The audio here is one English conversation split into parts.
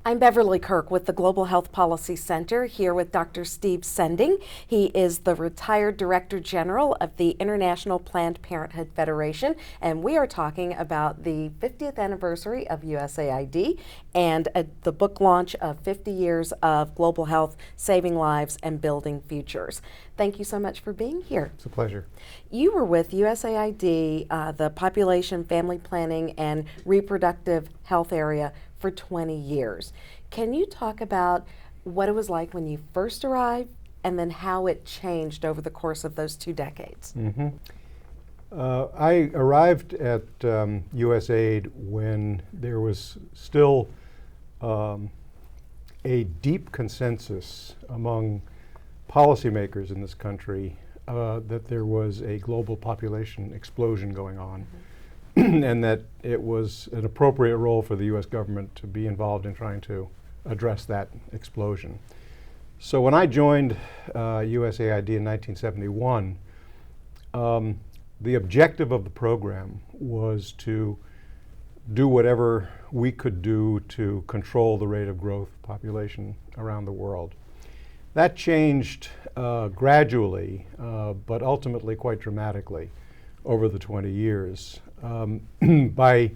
I'm Beverly Kirk with the Global Health Policy Center, here with Dr. Steve Sending. He is the retired Director General of the International Planned Parenthood Federation, and we are talking about the 50th anniversary of USAID and the book launch of 50 Years of Global Health, Saving Lives and Building Futures. Thank you so much for being here. It's a pleasure. You were with USAID, the Population, Family Planning, and Reproductive Health area for 20 years. Can you talk about what it was like when you first arrived and then how it changed over the course of those 2 decades? Mm-hmm. I arrived at USAID when there was still a deep consensus among policymakers in this country that there was a global population explosion going on. Mm-hmm. And that it was an appropriate role for the U.S. government to be involved in trying to address that explosion. So when I joined USAID in 1971, the objective of the program was to do whatever we could do to control the rate of growth of population around the world. That changed gradually, but ultimately quite dramatically over the 20 years. By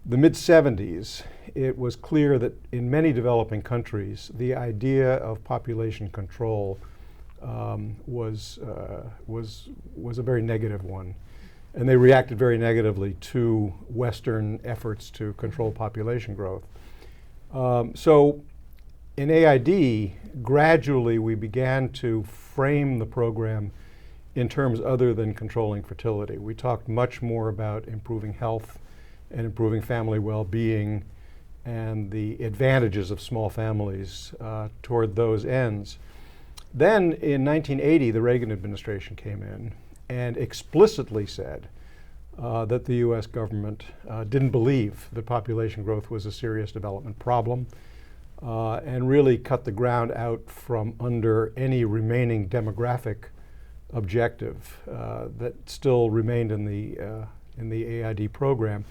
the mid-70s, it was clear that in many developing countries, the idea of population control was a very negative one. And they reacted very negatively to Western efforts to control population growth. So in AID, gradually we began to frame the program in terms other than controlling fertility. We talked much more about improving health and improving family well-being and the advantages of small families toward those ends. Then in 1980, the Reagan administration came in and explicitly said that the US government didn't believe that population growth was a serious development problem and really cut the ground out from under any remaining demographic objective that still remained in the AID program.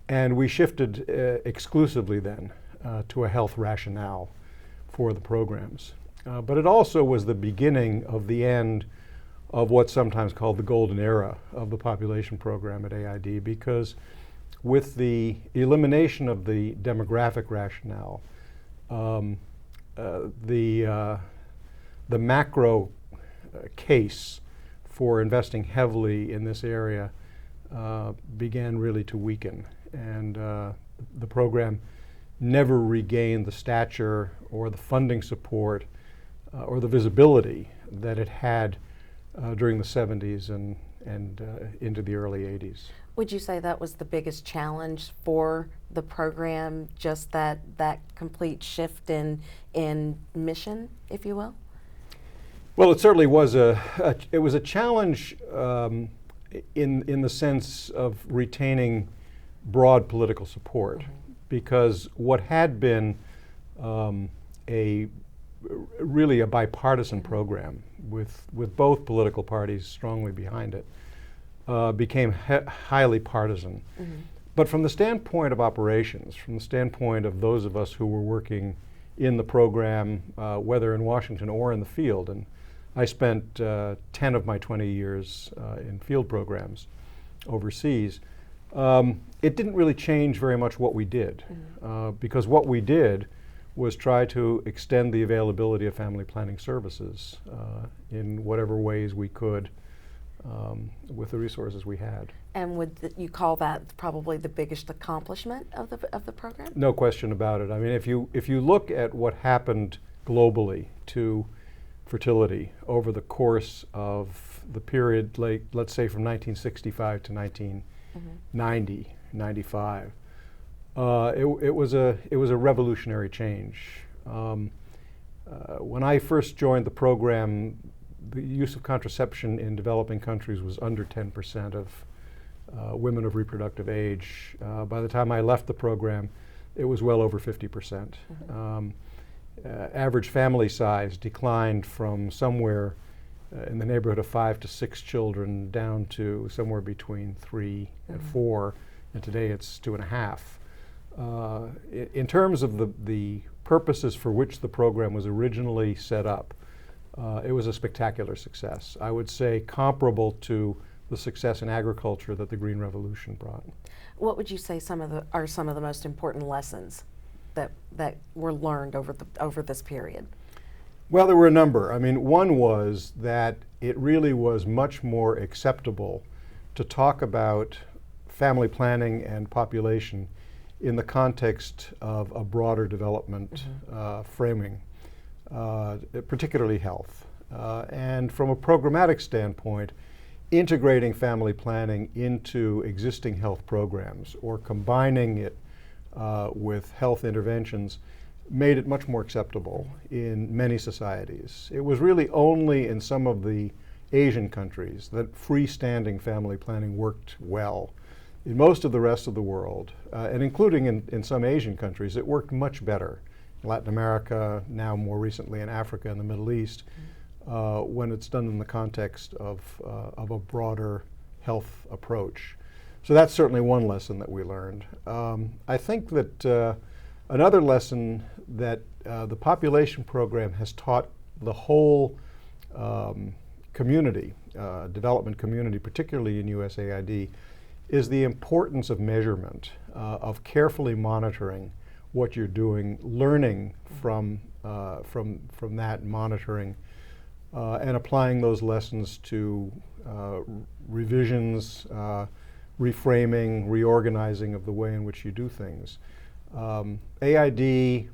And we shifted exclusively then to a health rationale for the programs. But it also was the beginning of the end of what's sometimes called the golden era of the population program at AID, because with the elimination of the demographic rationale, the macro case for investing heavily in this area began really to weaken, and the program never regained the stature or the funding support or the visibility that it had during the 70s and into the early 80s. Would you say that was the biggest challenge for the program, just that complete shift in mission, if you will? Well, it certainly was a challenge in the sense of retaining broad political support, mm-hmm. because what had been really a bipartisan mm-hmm. program with both political parties strongly behind it became highly partisan. Mm-hmm. But from the standpoint of operations, from the standpoint of those of us who were working in the program, whether in Washington or in the field, and I spent 10 of my 20 years in field programs overseas. It didn't really change very much what we did, mm-hmm. Because what we did was try to extend the availability of family planning services in whatever ways we could with the resources we had. And would you call that probably the biggest accomplishment of the program? No question about it. I mean, if you look at what happened globally to fertility over the course of the period, like, let's say from 1965 to 1990, mm-hmm. 95, it was a revolutionary change. When I first joined the program, the use of contraception in developing countries was under 10% of women of reproductive age. By the time I left the program, it was well over 50%. Mm-hmm. Average family size declined from somewhere in the neighborhood of 5 to 6 children down to somewhere between 3 mm-hmm. and 4, and today it's 2.5. In terms of the purposes for which the program was originally set up, it was a spectacular success. I would say comparable to the success in agriculture that the Green Revolution brought. What would you say are some of the most important lessons that were learned over this period? Well, there were a number. I mean, one was that it really was much more acceptable to talk about family planning and population in the context of a broader development framing, particularly health. And from a programmatic standpoint, integrating family planning into existing health programs or combining it with health interventions made it much more acceptable in many societies. It was really only in some of the Asian countries that freestanding family planning worked well. In most of the rest of the world, and including in some Asian countries, it worked much better. In Latin America, now more recently in Africa and the Middle East, when it's done in the context of a broader health approach. So that's certainly one lesson that we learned. I think that another lesson that the population program has taught the whole community, development community, particularly in USAID, is the importance of measurement, of carefully monitoring what you're doing, learning from that monitoring, and applying those lessons to revisions, reframing, reorganizing of the way in which you do things. USAID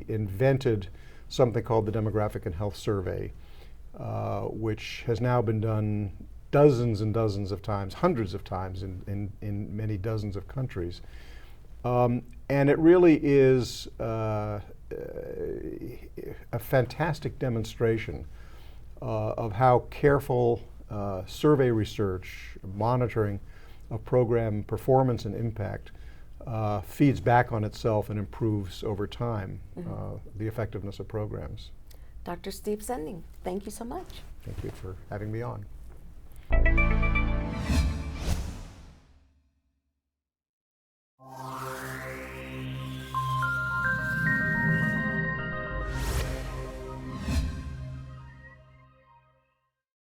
invented something called the Demographic and Health Survey, which has now been done dozens and dozens of times, hundreds of times in many dozens of countries. And it really is a fantastic demonstration of how careful survey research, monitoring of program performance and impact feeds back on itself and improves over time the effectiveness of programs. Dr. Steve Sending, thank you so much. Thank you for having me on.